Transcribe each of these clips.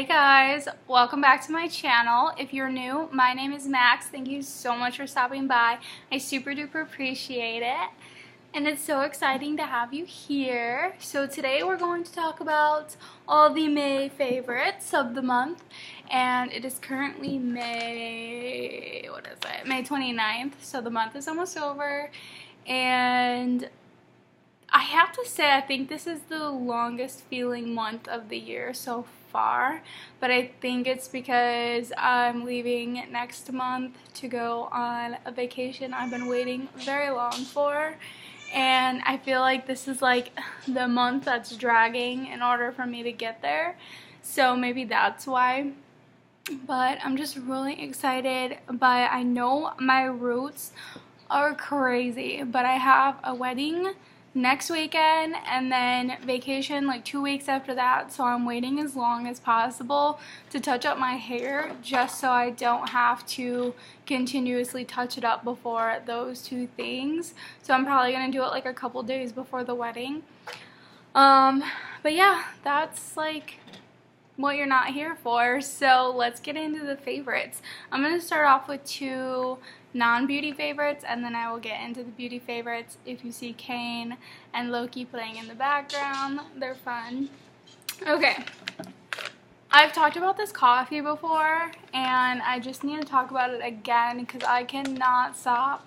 Hey guys, welcome back to my channel. If you're new, my name is Max. Thank you so much for stopping by. I super duper appreciate it. And it's so exciting to have you here. So today we're going to talk about all the May favorites of the month. And it is currently May 29th. So the month is almost over. And I have to say, I think this is the longest feeling month of the year so far, but I think it's because I'm leaving next month to go on a vacation I've been waiting very long for, and I feel like this is like the month that's dragging in order for me to get there, so maybe that's why. But I'm just really excited, but I know my roots are crazy, but I have a wedding next weekend and then vacation like 2 weeks after that, so I'm waiting as long as possible to touch up my hair just so I don't have to continuously touch it up before those two things. So I'm probably gonna do it like a couple days before the wedding. But yeah, that's like what you're not here for, so let's get into the favorites. I'm gonna start off with two non-beauty favorites, and then I will get into the beauty favorites. If you see Kane and Loki playing in the background, they're fun. Okay, I've talked about this coffee before, and I just need to talk about it again because I cannot stop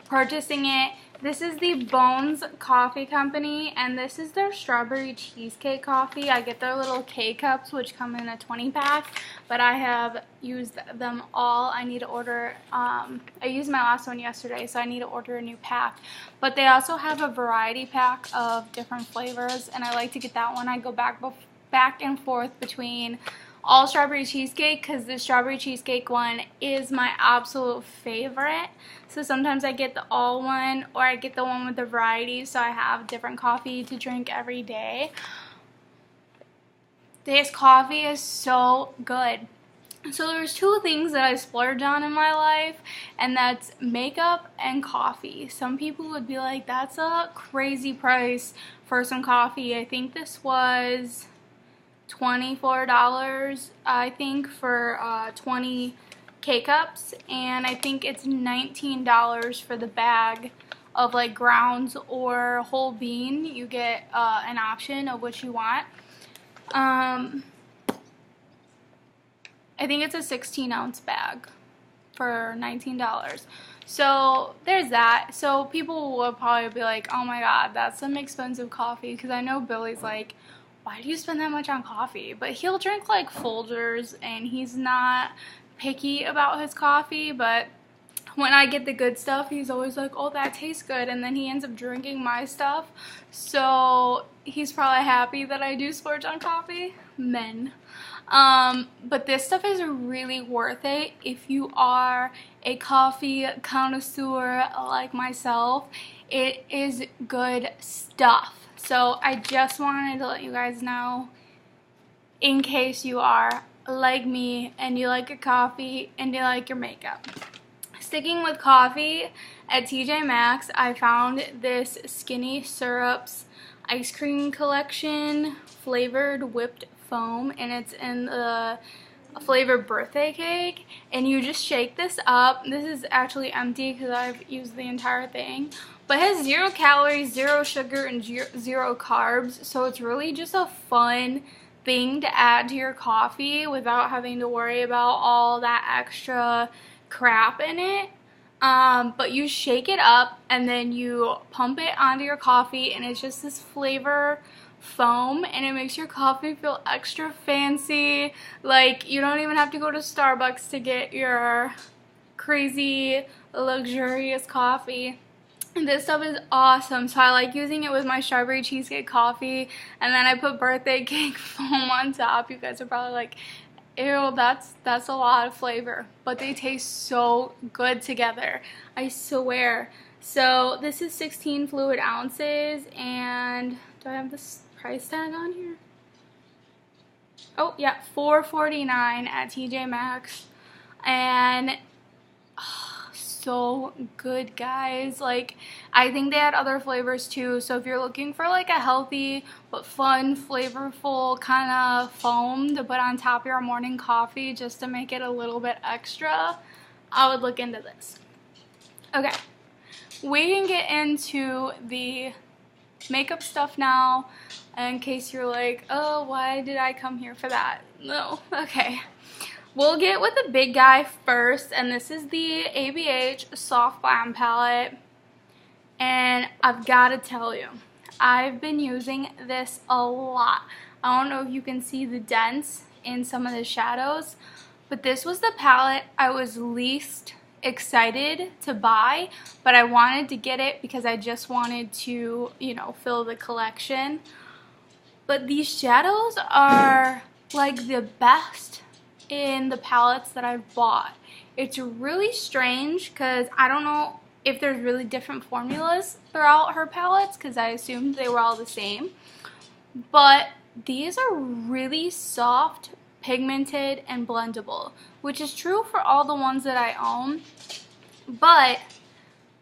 purchasing it. This is the Bones Coffee Company, and this is their strawberry cheesecake coffee. I get their little K-cups, which come in a 20-pack, but I have used them all. I need to order, I used my last one yesterday, so I need to order a new pack. But they also have a variety pack of different flavors, and I like to get that one. I go back and forth between all strawberry cheesecake because the strawberry cheesecake one is my absolute favorite. So sometimes I get the all one, or I get the one with the variety, so I have different coffee to drink every day. This coffee is so good. So there's two things that I splurge on in my life, and that's makeup and coffee. Some people would be like, that's a crazy price for some coffee. I think this was $24, I think, for 20 K-cups, and I think it's $19 for the bag of like grounds or whole bean. You get an option of what you want. I think it's a 16-ounce bag for $19. So there's that. So people will probably be like, oh my god, that's some expensive coffee, because I know Billy's like, why do you spend that much on coffee? But he'll drink like Folgers, and he's not picky about his coffee, but when I get the good stuff, he's always like, oh, that tastes good, and then he ends up drinking my stuff. So he's probably happy that I do splurge on coffee. Men. But this stuff is really worth it if you are a coffee connoisseur like myself. It is good stuff. So I just wanted to let you guys know, in case you are like me and you like your coffee and you like your makeup. Sticking with coffee, at TJ Maxx I found this Skinny Syrups ice cream collection flavored whipped foam, and it's in the flavored birthday cake, and you just shake this up. This is actually empty because I've used the entire thing, but it has 0 calories, 0 sugar, and 0 carbs, so it's really just a fun thing to add to your coffee without having to worry about all that extra crap in it. But you shake it up and then you pump it onto your coffee, and it's just this flavor foam, and it makes your coffee feel extra fancy. Like, you don't even have to go to Starbucks to get your crazy luxurious coffee. And this stuff is awesome, so I like using it with my strawberry cheesecake coffee, and then I put birthday cake foam on top. You guys are probably like, ew, that's a lot of flavor, but they taste so good together, I swear. So this is 16 fluid ounces, and do I have this price tag on here? Oh yeah, $4.49 at TJ Maxx, and so good, guys. Like, I think they had other flavors too, so if you're looking for like a healthy but fun, flavorful kind of foam to put on top of your morning coffee just to make it a little bit extra, I would look into this. Okay, we can get into the makeup stuff now, in case you're like, oh, why did I come here for that? No. Okay, we'll get with the big guy first, and this is the ABH Soft Glam Palette, and I've got to tell you, I've been using this a lot. I don't know if you can see the dents in some of the shadows, but this was the palette I was least excited to buy, but I wanted to get it because I just wanted to, you know, fill the collection. But these shadows are like the best in the palettes that I've bought. It's really strange because I don't know if there's really different formulas throughout her palettes, because I assumed they were all the same. But these are really soft, pigmented, and blendable, which is true for all the ones that I own. But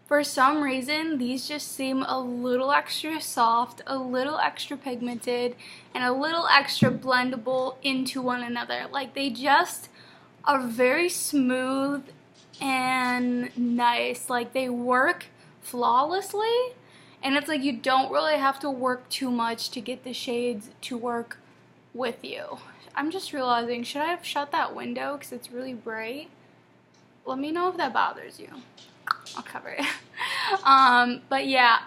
for some reason, these just seem a little extra soft, a little extra pigmented, and a little extra blendable into one another. Like, they just are very smooth and nice. Like, they work flawlessly, and it's like you don't really have to work too much to get the shades to work with you. I'm just realizing, should I have shut that window because it's really bright? Let me know if that bothers you. I'll cover it. But yeah,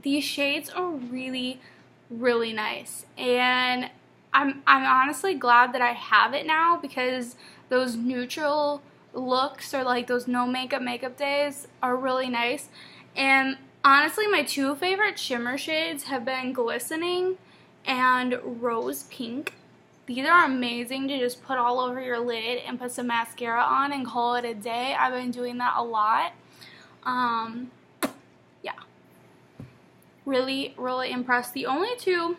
these shades are really, really nice, and I'm honestly glad that I have it now, because those neutral looks, or like those no makeup days, are really nice. And honestly, my two favorite shimmer shades have been Glistening and Rose Pink. These are amazing to just put all over your lid and put some mascara on and call it a day. I've been doing that a lot. Yeah, really, really impressed. The only two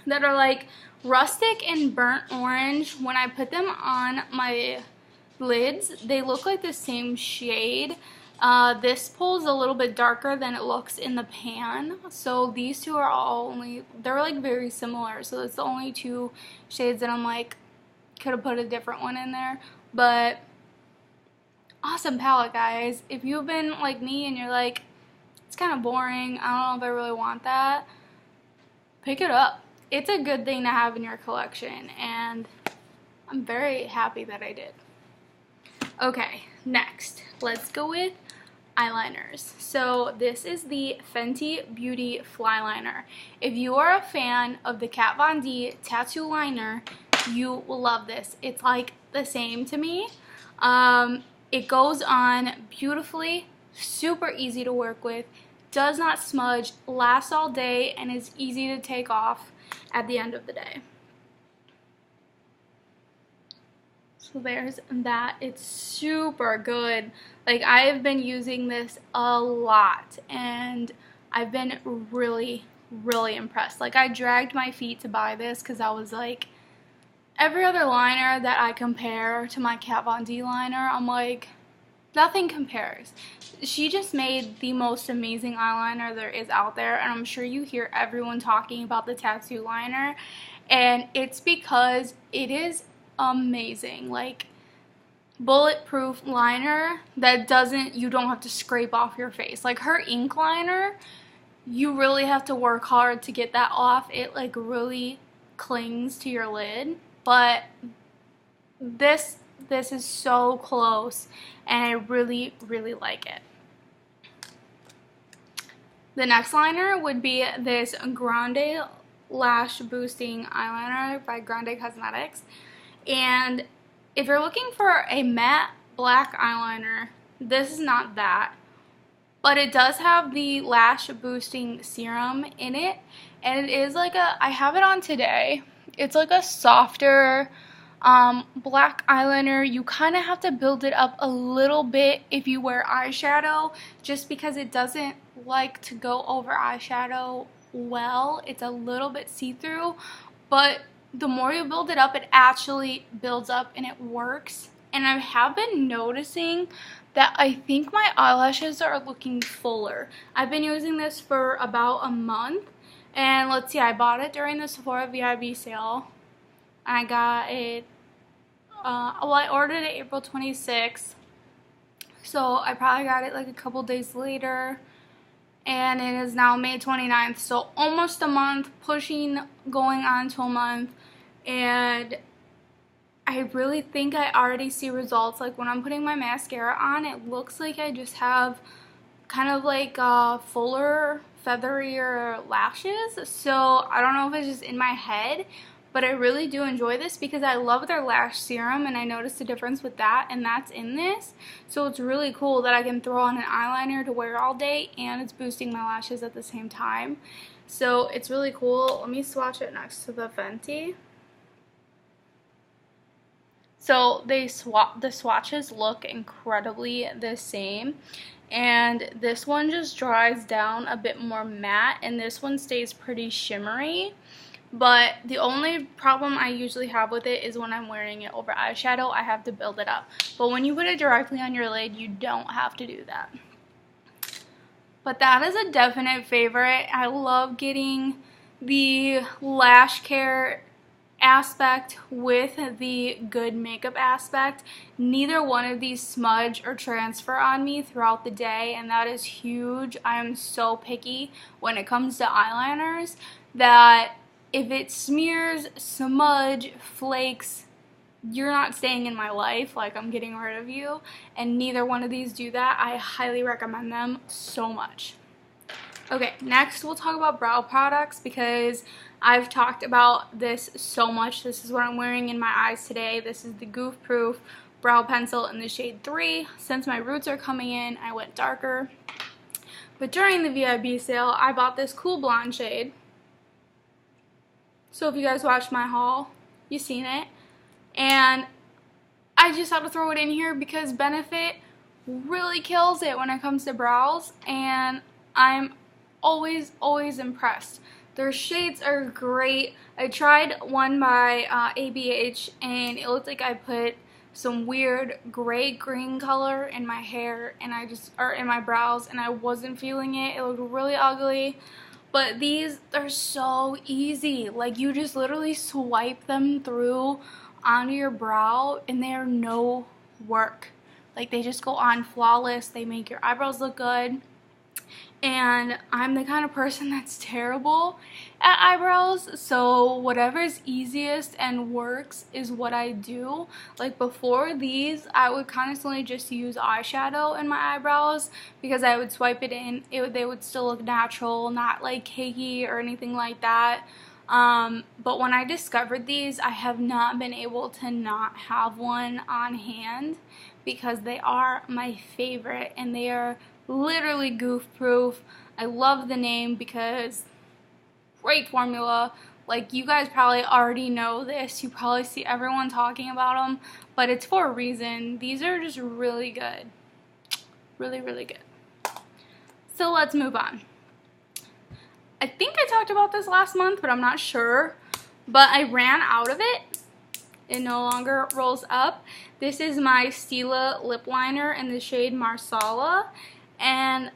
that are like rustic and burnt orange, when I put them on my lids, they look like the same shade. This pulls a little bit darker than it looks in the pan, so these two are they're like very similar, so it's the only two shades that I'm like, could have put a different one in there. But awesome palette, guys. If you've been like me and you're like, it's kind of boring, I don't know if I really want that, pick it up. It's a good thing to have in your collection, and I'm very happy that I did. Okay, next, let's go with eyeliners. So this is the Fenty Beauty Flyliner. If you are a fan of the Kat Von D tattoo liner, you will love this. It's like the same to me. It goes on beautifully, super easy to work with, does not smudge, lasts all day, and is easy to take off at the end of the day. So there's that. It's super good. Like, I've been using this a lot, and I've been really, really impressed. Like, I dragged my feet to buy this because I was like, every other liner that I compare to my Kat Von D liner, I'm like, nothing compares. She just made the most amazing eyeliner there is out there, and I'm sure you hear everyone talking about the tattoo liner, and it's because it is amazing. Like, bulletproof liner that you don't have to scrape off your face. Like, her ink liner, you really have to work hard to get that off. It like really clings to your lid, but this is so close, and I really, really like it. The next liner would be this Grande Lash Boosting Eyeliner by Grande Cosmetics. And if you're looking for a matte black eyeliner, this is not that. But it does have the Lash Boosting Serum in it. And it is like I have it on today. It's like a softer black eyeliner. You kind of have to build it up a little bit if you wear eyeshadow, just because it doesn't like to go over eyeshadow well. It's a little bit see-through, but the more you build it up, it actually builds up and it works, and I have been noticing that I think my eyelashes are looking fuller. I've been using this for about a month, and let's see, I bought it during the Sephora VIB sale. I got it, well, I ordered it April 26th, so I probably got it like a couple days later, and it is now May 29th, so almost a month, pushing going on to a month, and I really think I already see results. Like when I'm putting my mascara on, it looks like I just have kind of like fuller, featherier lashes. So I don't know if it's just in my head, but I really do enjoy this because I love their lash serum, and I noticed a difference with that, and that's in this. So it's really cool that I can throw on an eyeliner to wear all day, and it's boosting my lashes at the same time. So it's really cool. Let me swatch it next to the Fenty. So the swatches look incredibly the same, and this one just dries down a bit more matte, and this one stays pretty shimmery. But the only problem I usually have with it is when I'm wearing it over eyeshadow, I have to build it up. But when you put it directly on your lid, you don't have to do that. But that is a definite favorite. I love getting the lash care aspect with the good makeup aspect. Neither one of these smudge or transfer on me throughout the day, and that is huge. I am so picky when it comes to eyeliners that if it smears, smudge, flakes, you're not staying in my life. Like, I'm getting rid of you, and neither one of these do that. I highly recommend them so much. Okay, next we'll talk about brow products because I've talked about this so much. This is what I'm wearing in my eyes today. This is the Goof Proof Brow Pencil in the shade 3. Since my roots are coming in, I went darker. But during the VIB sale, I bought this cool blonde shade. So if you guys watched my haul, you've seen it. And I just had to throw it in here because Benefit really kills it when it comes to brows, and I'm always impressed. Their shades are great. I tried one by ABH, and it looked like I put some weird gray-green color in my hair, and or in my brows, and I wasn't feeling it. It looked really ugly. But these are so easy. Like, you just literally swipe them through onto your brow, and they are no work. Like, they just go on flawless. They make your eyebrows look good. And I'm the kind of person that's terrible at eyebrows, so whatever's easiest and works is what I do. Like, before these, I would constantly just use eyeshadow in my eyebrows because I would swipe it in. They would still look natural, not like cakey or anything like that. But when I discovered these, I have not been able to not have one on hand because they are my favorite, and they are literally Goof Proof. I love the name because great formula. Like, you guys probably already know this. You probably see everyone talking about them, but it's for a reason. These are just really good. Really good. So let's move on. I think I talked about this last month, but I'm not sure. But I ran out of it. It no longer rolls up. This is my Stila lip liner in the shade Marsala. And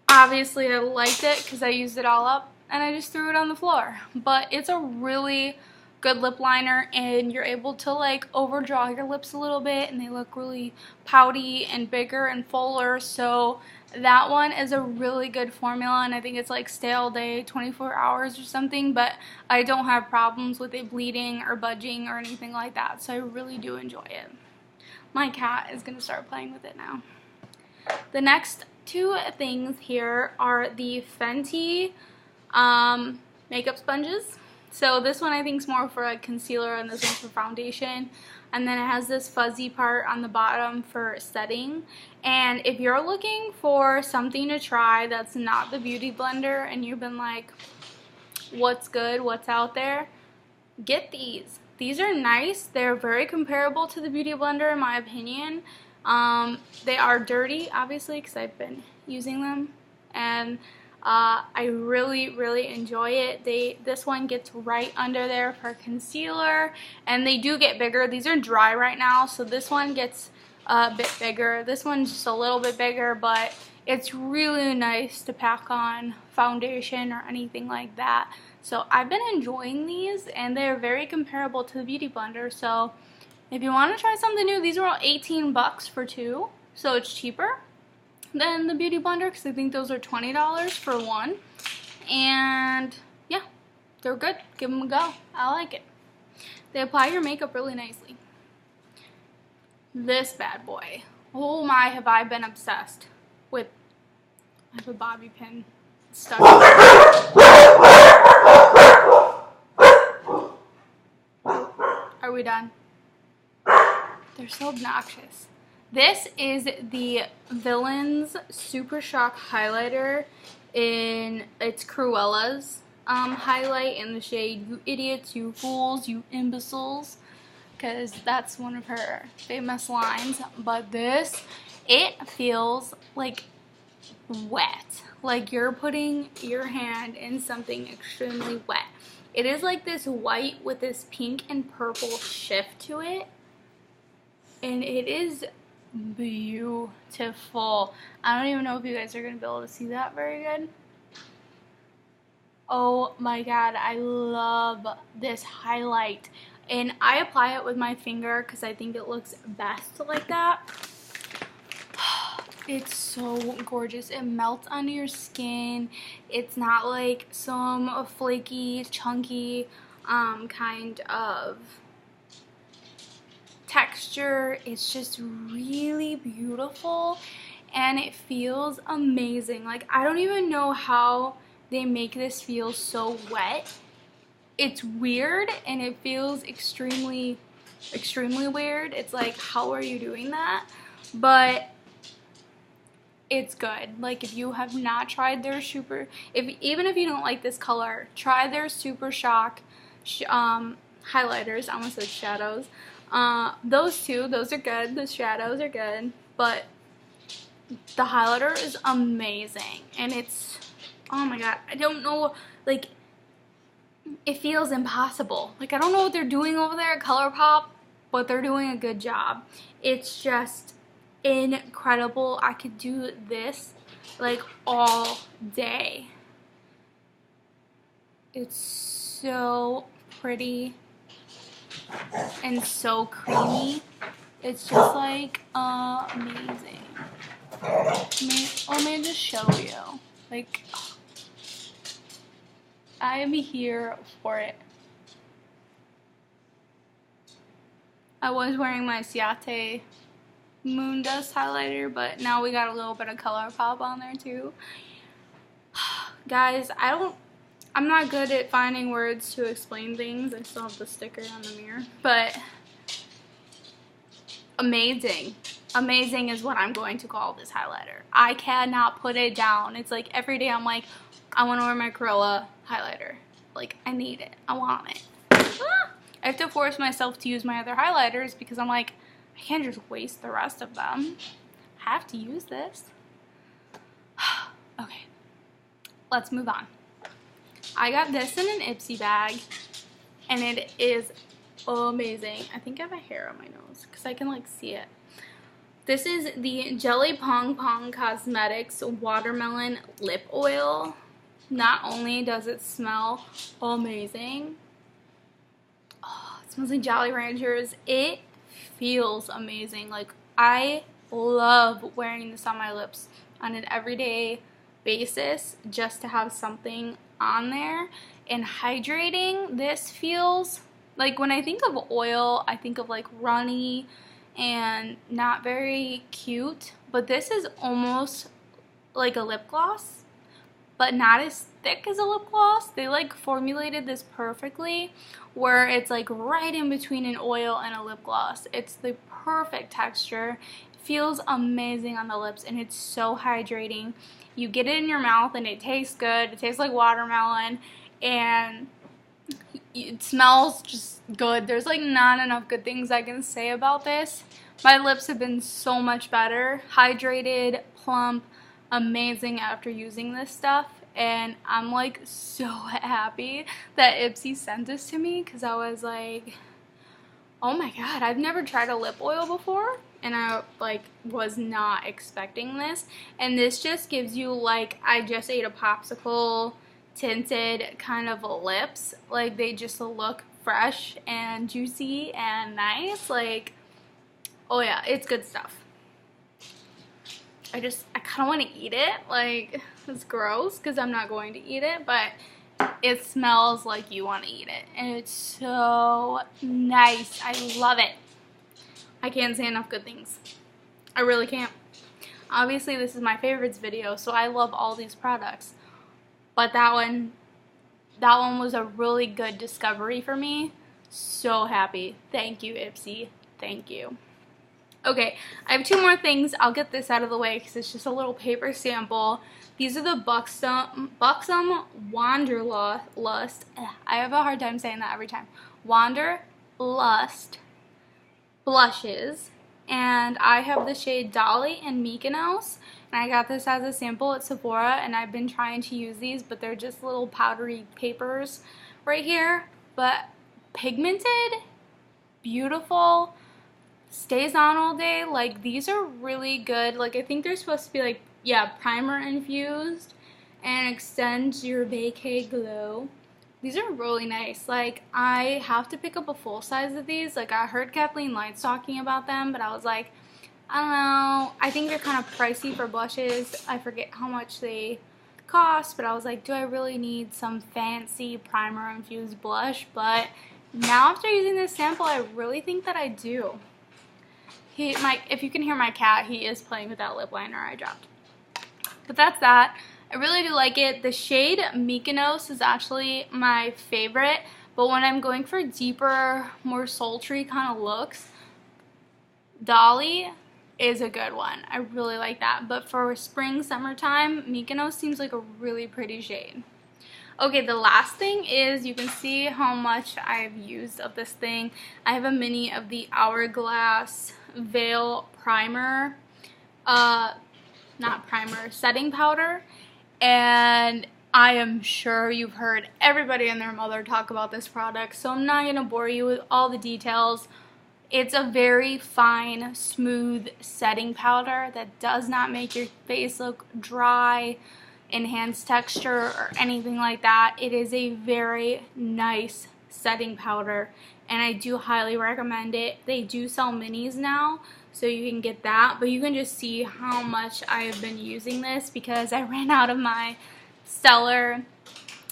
obviously I liked it because I used it all up and I just threw it on the floor. But it's a really good lip liner, and you're able to like overdraw your lips a little bit, and they look really pouty and bigger and fuller. So that one is a really good formula, and I think it's like stay all day, 24 hours or something, but I don't have problems with it bleeding or budging or anything like that, so I really do enjoy it. My cat is going to start playing with it now. The next two things here are the Fenty makeup sponges. So this one I think is more for like concealer, and this one's for foundation. And then it has this fuzzy part on the bottom for setting. And if you're looking for something to try that's not the Beauty Blender, and you've been like, what's good, what's out there, get these. These are nice. They're very comparable to the Beauty Blender in my opinion. They are dirty, obviously, because I've been using them, and I really enjoy it. This one gets right under there for concealer, and they do get bigger. These are dry right now, so this one gets a bit bigger. This one's just a little bit bigger, but it's really nice to pack on foundation or anything like that. So I've been enjoying these, and they're very comparable to the Beauty Blender. So if you want to try something new, these are all 18 bucks for two, so it's cheaper than the Beauty Blender, because I think those are $20 for one. And yeah, they're good. Give them a go. I like it. They apply your makeup really nicely. This bad boy. Oh my, have I been obsessed with. I have a bobby pin stuck. Are we done? They're so obnoxious. This is the Villains Super Shock Highlighter in its Cruella's highlight in the shade You Idiots, You Fools, You Imbeciles, because that's one of her famous lines. But this, it feels like wet, like you're putting your hand in something extremely wet. It is like this white with this pink and purple shift to it, and it is beautiful. I don't even know if you guys are going to be able to see that very good. Oh my god, I love this highlight. And I apply it with my finger because I think it looks best like that. It's so gorgeous. It melts onto your skin. It's not like some flaky, chunky kind of texture. It's just really beautiful, and it feels amazing. Like, I don't even know how they make this feel so wet. It's weird, and it feels extremely weird. It's like, how are you doing that? But it's good. Like, if you have not tried their even if you don't like this color, try their Super Shock highlighters. I almost said shadows. Those two, those are good. The shadows are good, but the highlighter is amazing, and it's, oh my god, I don't know, like, it feels impossible. Like, I don't know what they're doing over there at ColourPop, but they're doing a good job. It's just incredible. I could do this like all day. It's so pretty and so creamy. It's just like amazing. Let me just show you. Like, I am here for it. I was wearing my Ciate Moon Dust highlighter, but now we got a little bit of ColourPop on there too. Guys, I'm not good at finding words to explain things. I still have the sticker on the mirror, but amazing. Amazing is what I'm going to call this highlighter. I cannot put it down. It's like every day I'm like, I want to wear my Cruella highlighter. Like, I need it. I want it. I have to force myself to use my other highlighters because I'm like, I can't just waste the rest of them. I have to use this. Okay, let's move on. I got this in an Ipsy bag, and it is amazing. I think I have a hair on my nose because I can like see it. This is the Jelly Pong Pong Cosmetics Watermelon Lip Oil. Not only does it smell amazing, oh, it smells like Jolly Ranchers. It feels amazing. Like, I love wearing this on my lips on an everyday basis just to have something on there. And hydrating, this feels like, when I think of oil, I think of like runny and not very cute, but this is almost like a lip gloss, but not as thick as a lip gloss. They like formulated this perfectly where it's like right in between an oil and a lip gloss. It's the perfect texture. Feels amazing on the lips, and it's so hydrating. You get it in your mouth and it tastes good. It tastes like watermelon, and it smells just good. There's like not enough good things I can say about this. My lips have been so much better. Hydrated, plump, amazing after using this stuff. and I'm like so happy that Ipsy sent this to me because I was like, oh my god, I've never tried a lip oil before, and I like was not expecting this. And this just gives you like, I just ate a popsicle tinted kind of lips. Like they just look fresh and juicy and nice. Like, oh yeah, it's good stuff. I kind of want to eat it. Like, it's gross because I'm not going to eat it, but it smells like you want to eat it. And it's so nice. I love it. I can't say enough good things. I really can't. Obviously, this is my favorites video, so I love all these products. But that one was a really good discovery for me. So happy. Thank you, Ipsy. Thank you. Okay, I have two more things. I'll get this out of the way because it's just a little paper sample. These are the Buxom Wanderlust. I have a hard time saying that every time. Wanderlust blushes. And I have the shade Dolly and Mykonos. And I got this as a sample at Sephora. And I've been trying to use these, but they're just little powdery papers right here. But pigmented, beautiful, stays on all day. Like, these are really good. Like, I think they're supposed to be like, yeah, primer infused and extend your vacay glow. These are really nice. Like, I have to pick up a full size of these. Like, I heard Kathleen Lights talking about them, but I was like, I don't know. I think they're kind of pricey for blushes. I forget how much they cost, but I was like, do I really need some fancy primer infused blush? But now after using this sample, I really think that I do. If you can hear my cat, he is playing with that lip liner I dropped. But that's that. I really do like it. The shade Mykonos is actually my favorite, but when I'm going for deeper, more sultry kind of looks, Dolly is a good one. I really like that. But for spring, summertime, Mykonos seems like a really pretty shade. Okay, the last thing is, you can see how much I've used of this thing. I have a mini of the Hourglass Veil Primer, setting powder, and I am sure you've heard everybody and their mother talk about this product, so I'm not going to bore you with all the details. It's a very fine, smooth setting powder that does not make your face look dry, enhance texture, or anything like that. It is a very nice setting powder, and I do highly recommend it. They do sell minis now, so you can get that, but you can just see how much I have been using this because I ran out of my Stellar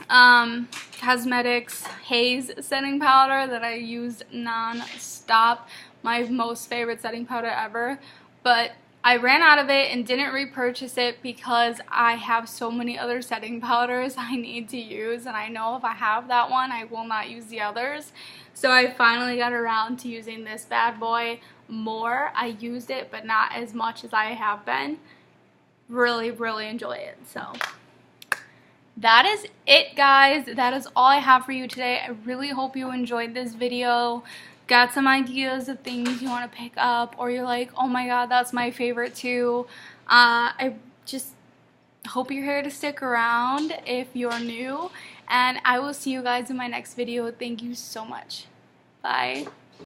Cosmetics Haze setting powder that I used non-stop. My most favorite setting powder ever, but I ran out of it and didn't repurchase it because I have so many other setting powders I need to use, and I know if I have that one, I will not use the others. So I finally got around to using this bad boy more. I used it, but not as much as I have been. Really, really enjoy it. So that is it, guys. That is all I have for you today. I really hope you enjoyed this video. Got some ideas of things you want to pick up, or you're like, oh my god, that's my favorite too. I just hope you're here to stick around if you're new, and I will see you guys in my next video. Thank you so much. Bye.